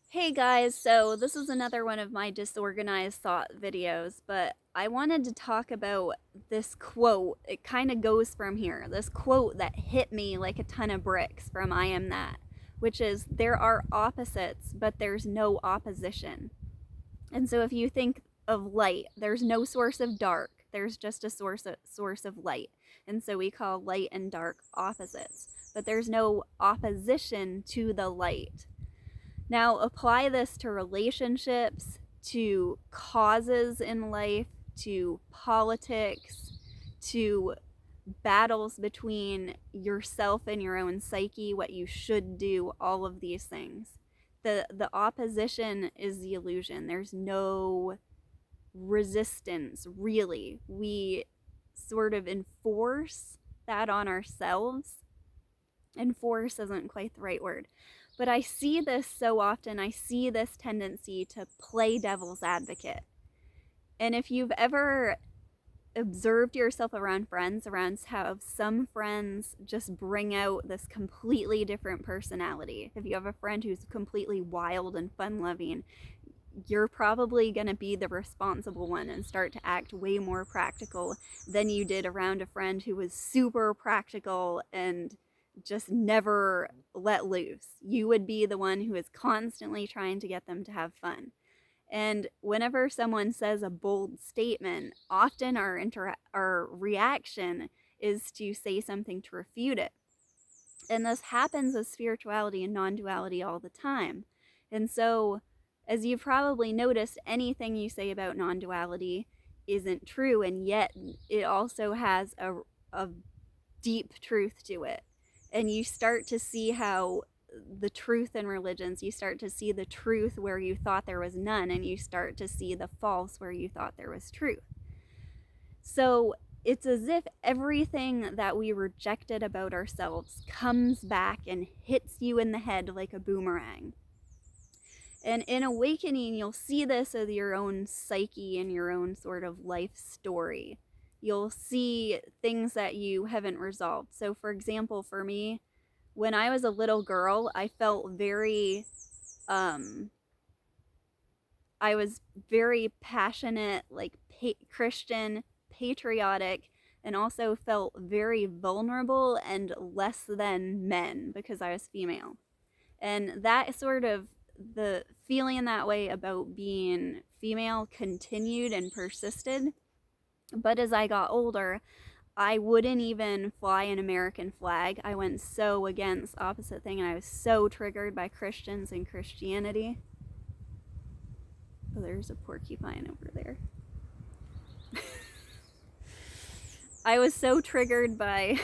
Hey guys, so this is another one of my disorganized thought videos, but I wanted to talk about this quote. It kind of goes from here. This quote that hit me like a ton of bricks from I Am That, which is there are opposites, but there's no opposition. And so if you think of light, there's no source of dark. There's just a source of light. And so we call light and dark opposites. But there's no opposition to the light. Now, apply this to relationships, to causes in life, to politics, to battles between yourself and your own psyche, what you should do, all of these things. The opposition is the illusion. There's no resistance, really. We sort of enforce that on ourselves. Enforce isn't quite the right word. But I see this so often. I see this tendency to play devil's advocate. And if you've ever observed yourself around friends, around how some friends just bring out this completely different personality. If you have a friend who's completely wild and fun-loving, you're probably going to be the responsible one and start to act way more practical than you did around a friend who was super practical and just never let loose. You would be the one who is constantly trying to get them to have fun. And whenever someone says a bold statement, often our reaction is to say something to refute it. And this happens with spirituality and non-duality all the time. And so, as you've probably noticed, anything you say about non-duality isn't true, and yet it also has a deep truth to it. And you start to see how the truth in religions, you start to see the truth where you thought there was none, and you start to see the false where you thought there was truth. So it's as if everything that we rejected about ourselves comes back and hits you in the head like a boomerang. And in awakening, you'll see this with your own psyche and your own sort of life story. You'll see things that you haven't resolved. So, for example, for me, when I was a little girl, I felt I was very passionate, like Christian, patriotic, and also felt very vulnerable and less than men because I was female. And that sort of, the feeling that way about being female continued and persisted. But as I got older, I wouldn't even fly an American flag. I went so against opposite thing, and I was so triggered by Christians and Christianity. Oh, there's a porcupine over there. I was so triggered by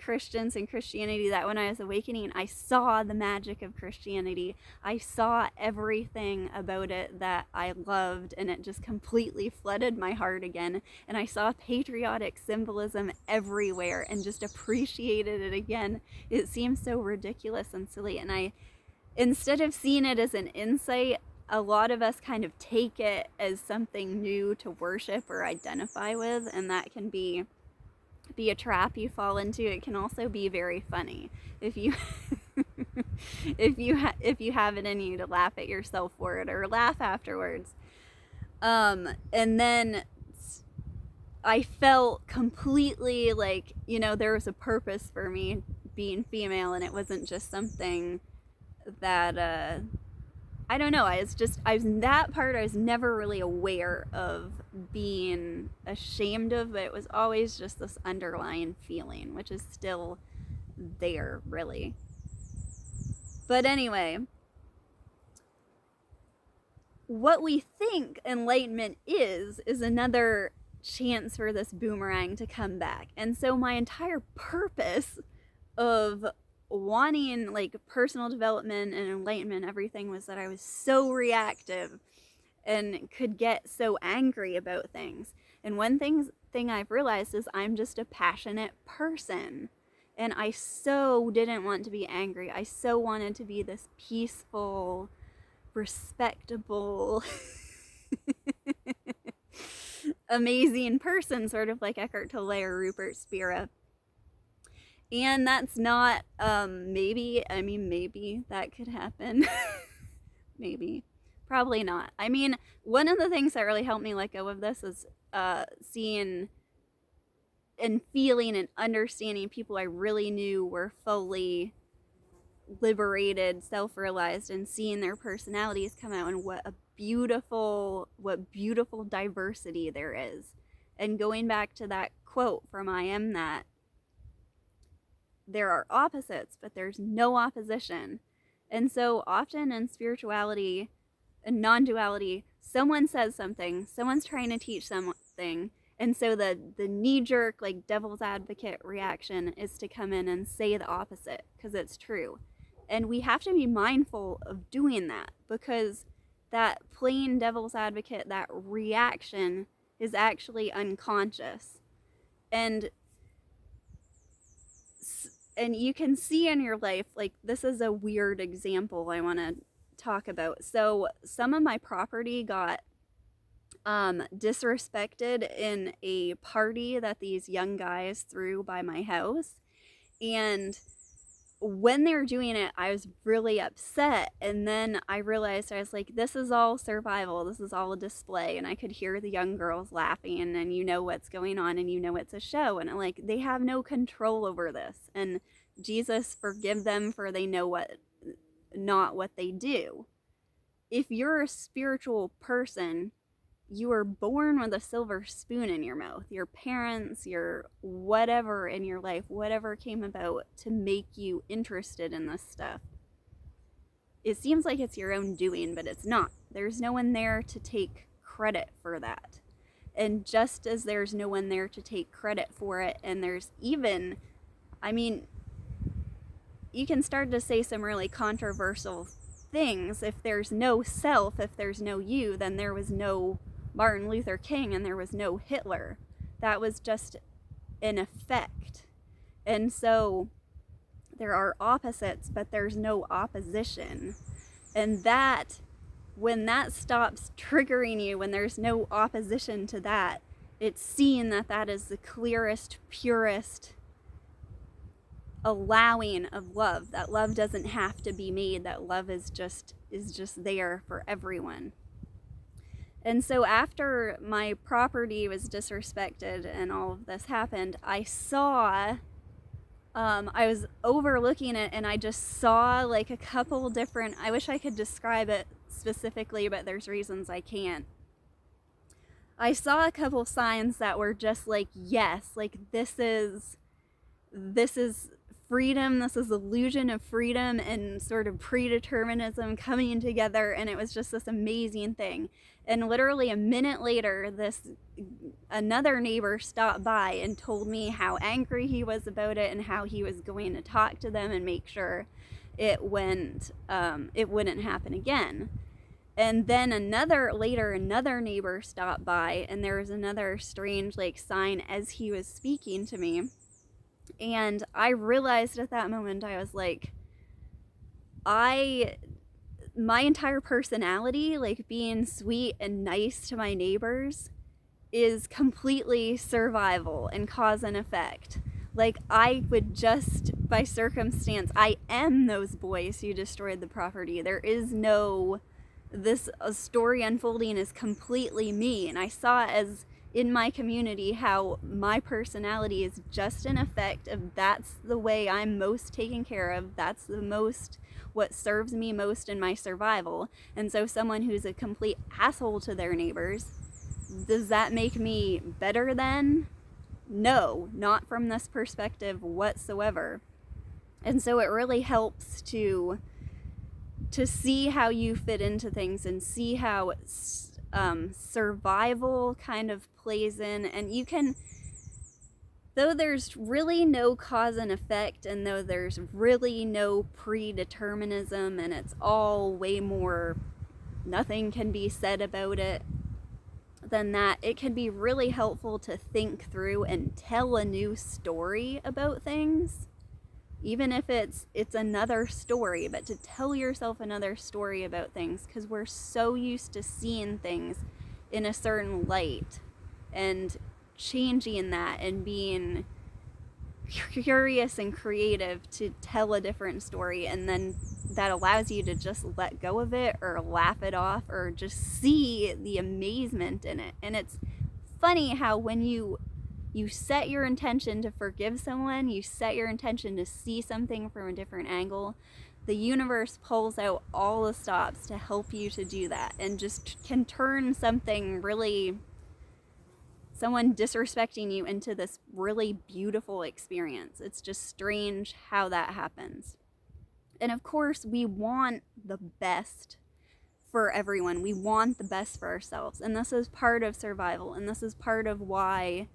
Christians and Christianity that when I was awakening, I saw the magic of Christianity. I saw everything about it that I loved, and it just completely flooded my heart again. And I saw patriotic symbolism everywhere and just appreciated it again. It seemed so ridiculous and silly. And instead of seeing it as an insight, a lot of us kind of take it as something new to worship or identify with, and that can be a trap you fall into. It can also be very funny if you if you have it in you to laugh at yourself for it or laugh afterwards. And then I felt completely like, there was a purpose for me being female, and it wasn't just something that I don't know. I was that part I was never really aware of being ashamed of, but it was always just this underlying feeling, which is still there, really. But anyway, what we think enlightenment is another chance for this boomerang to come back. And so my entire purpose of wanting like personal development and enlightenment, everything, was that I was so reactive and could get so angry about things. And one thing I've realized is I'm just a passionate person, and I so didn't want to be angry. I so wanted to be this peaceful, respectable amazing person, sort of like Eckhart Tolle or Rupert Spira. And that's not, maybe that could happen. maybe. Probably not. I mean, one of the things that really helped me let go of this is seeing and feeling and understanding people I really knew were fully liberated, self-realized, and seeing their personalities come out, and what beautiful diversity there is. And going back to that quote from I Am That, there are opposites, but there's no opposition. And so often in spirituality and non-duality, someone says something, someone's trying to teach something, and so the knee-jerk, like, devil's advocate reaction is to come in and say the opposite because it's true. And we have to be mindful of doing that, because that plain devil's advocate, that reaction, is actually unconscious. And you can see in your life, like, this is a weird example I want to talk about. So some of my property got disrespected in a party that these young guys threw by my house. And when they were doing it, I was really upset. And then I realized, I was like, this is all survival. This is all a display. And I could hear the young girls laughing, and you know what's going on, and you know it's a show. And I'm like, they have no control over this. And Jesus, forgive them, for they know not what they do. If you're a spiritual person, you were born with a silver spoon in your mouth. Your parents, your whatever in your life, whatever came about to make you interested in this stuff. It seems like it's your own doing, but it's not. There's no one there to take credit for that. And just as there's no one there to take credit for it, and there's even, I mean, you can start to say some really controversial things. If there's no self, if there's no you, then there was no Martin Luther King and there was no Hitler. That was just an effect. And so there are opposites, but there's no opposition. And that, when that stops triggering you, when there's no opposition to that, it's seen that that is the clearest, purest allowing of love. That love doesn't have to be made. That love is just there for everyone. And so after my property was disrespected and all of this happened, I saw, I was overlooking it, and I just saw like a couple different, I wish I could describe it specifically, but there's reasons I can't. I saw a couple signs that were just like, yes, like this is freedom, this is illusion of freedom and sort of predeterminism coming together, and it was just this amazing thing. And literally a minute later, another neighbor stopped by and told me how angry he was about it and how he was going to talk to them and make sure it wouldn't happen again. And then another neighbor stopped by, and there was another strange like sign as he was speaking to me. And I realized at that moment, I was like, my entire personality, like being sweet and nice to my neighbors, is completely survival and cause and effect. Like, I would just, by circumstance, I am those boys who destroyed the property. There is no, this story unfolding is completely me. And I saw as in my community how my personality is just an effect of, that's the way I'm most taken care of. That's the most, what serves me most in my survival. And so someone who's a complete asshole to their neighbors, does that make me better than? No, not from this perspective whatsoever. And so it really helps to see how you fit into things and see how survival kind of plays in. And you can, though there's really no cause and effect, and though there's really no predeterminism, and it's all way more, nothing can be said about it than that, it can be really helpful to think through and tell a new story about things. Even if it's another story, but to tell yourself another story about things, because we're so used to seeing things in a certain light and changing that and being curious and creative to tell a different story, and then that allows you to just let go of it or laugh it off or just see the amazement in it. And it's funny how when you set your intention to forgive someone, you set your intention to see something from a different angle, the universe pulls out all the stops to help you to do that, and just can turn someone disrespecting you into this really beautiful experience. It's just strange how that happens. And of course, we want the best for everyone. We want the best for ourselves. And this is part of survival. And this is part of why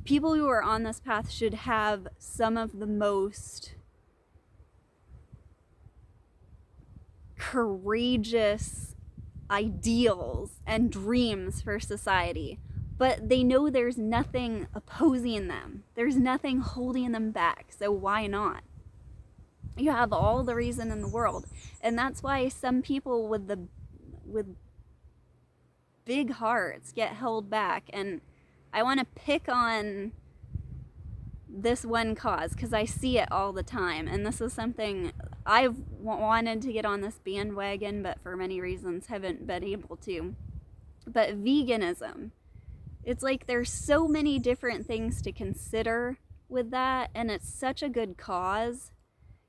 people who are on this path should have some of the most courageous ideals and dreams for society. But they know there's nothing opposing them. There's nothing holding them back. So why not? You have all the reason in the world. And that's why some people with big hearts get held back. And I want to pick on this one cause because I see it all the time. And this is something I've wanted to get on this bandwagon, but for many reasons haven't been able to. But veganism. It's like there's so many different things to consider with that. And it's such a good cause.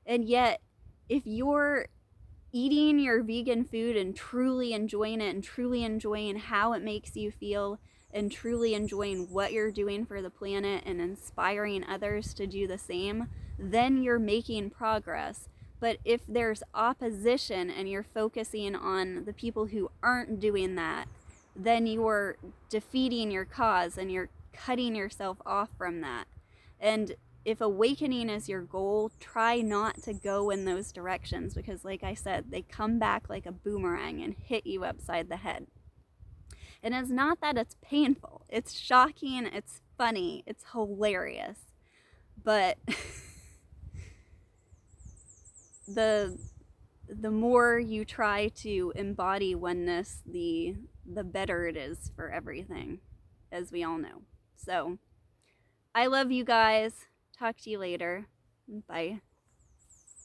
And yet, if you're eating your vegan food and truly enjoying it and truly enjoying how it makes you feel and truly enjoying what you're doing for the planet and inspiring others to do the same, then you're making progress. But if there's opposition and you're focusing on the people who aren't doing that, then you're defeating your cause and you're cutting yourself off from that. And if awakening is your goal, try not to go in those directions because, like I said, they come back like a boomerang and hit you upside the head. And it's not that it's painful. It's shocking, it's funny, it's hilarious. But the more you try to embody oneness, the better it is for everything, as we all know. So, I love you guys. Talk to you later. Bye.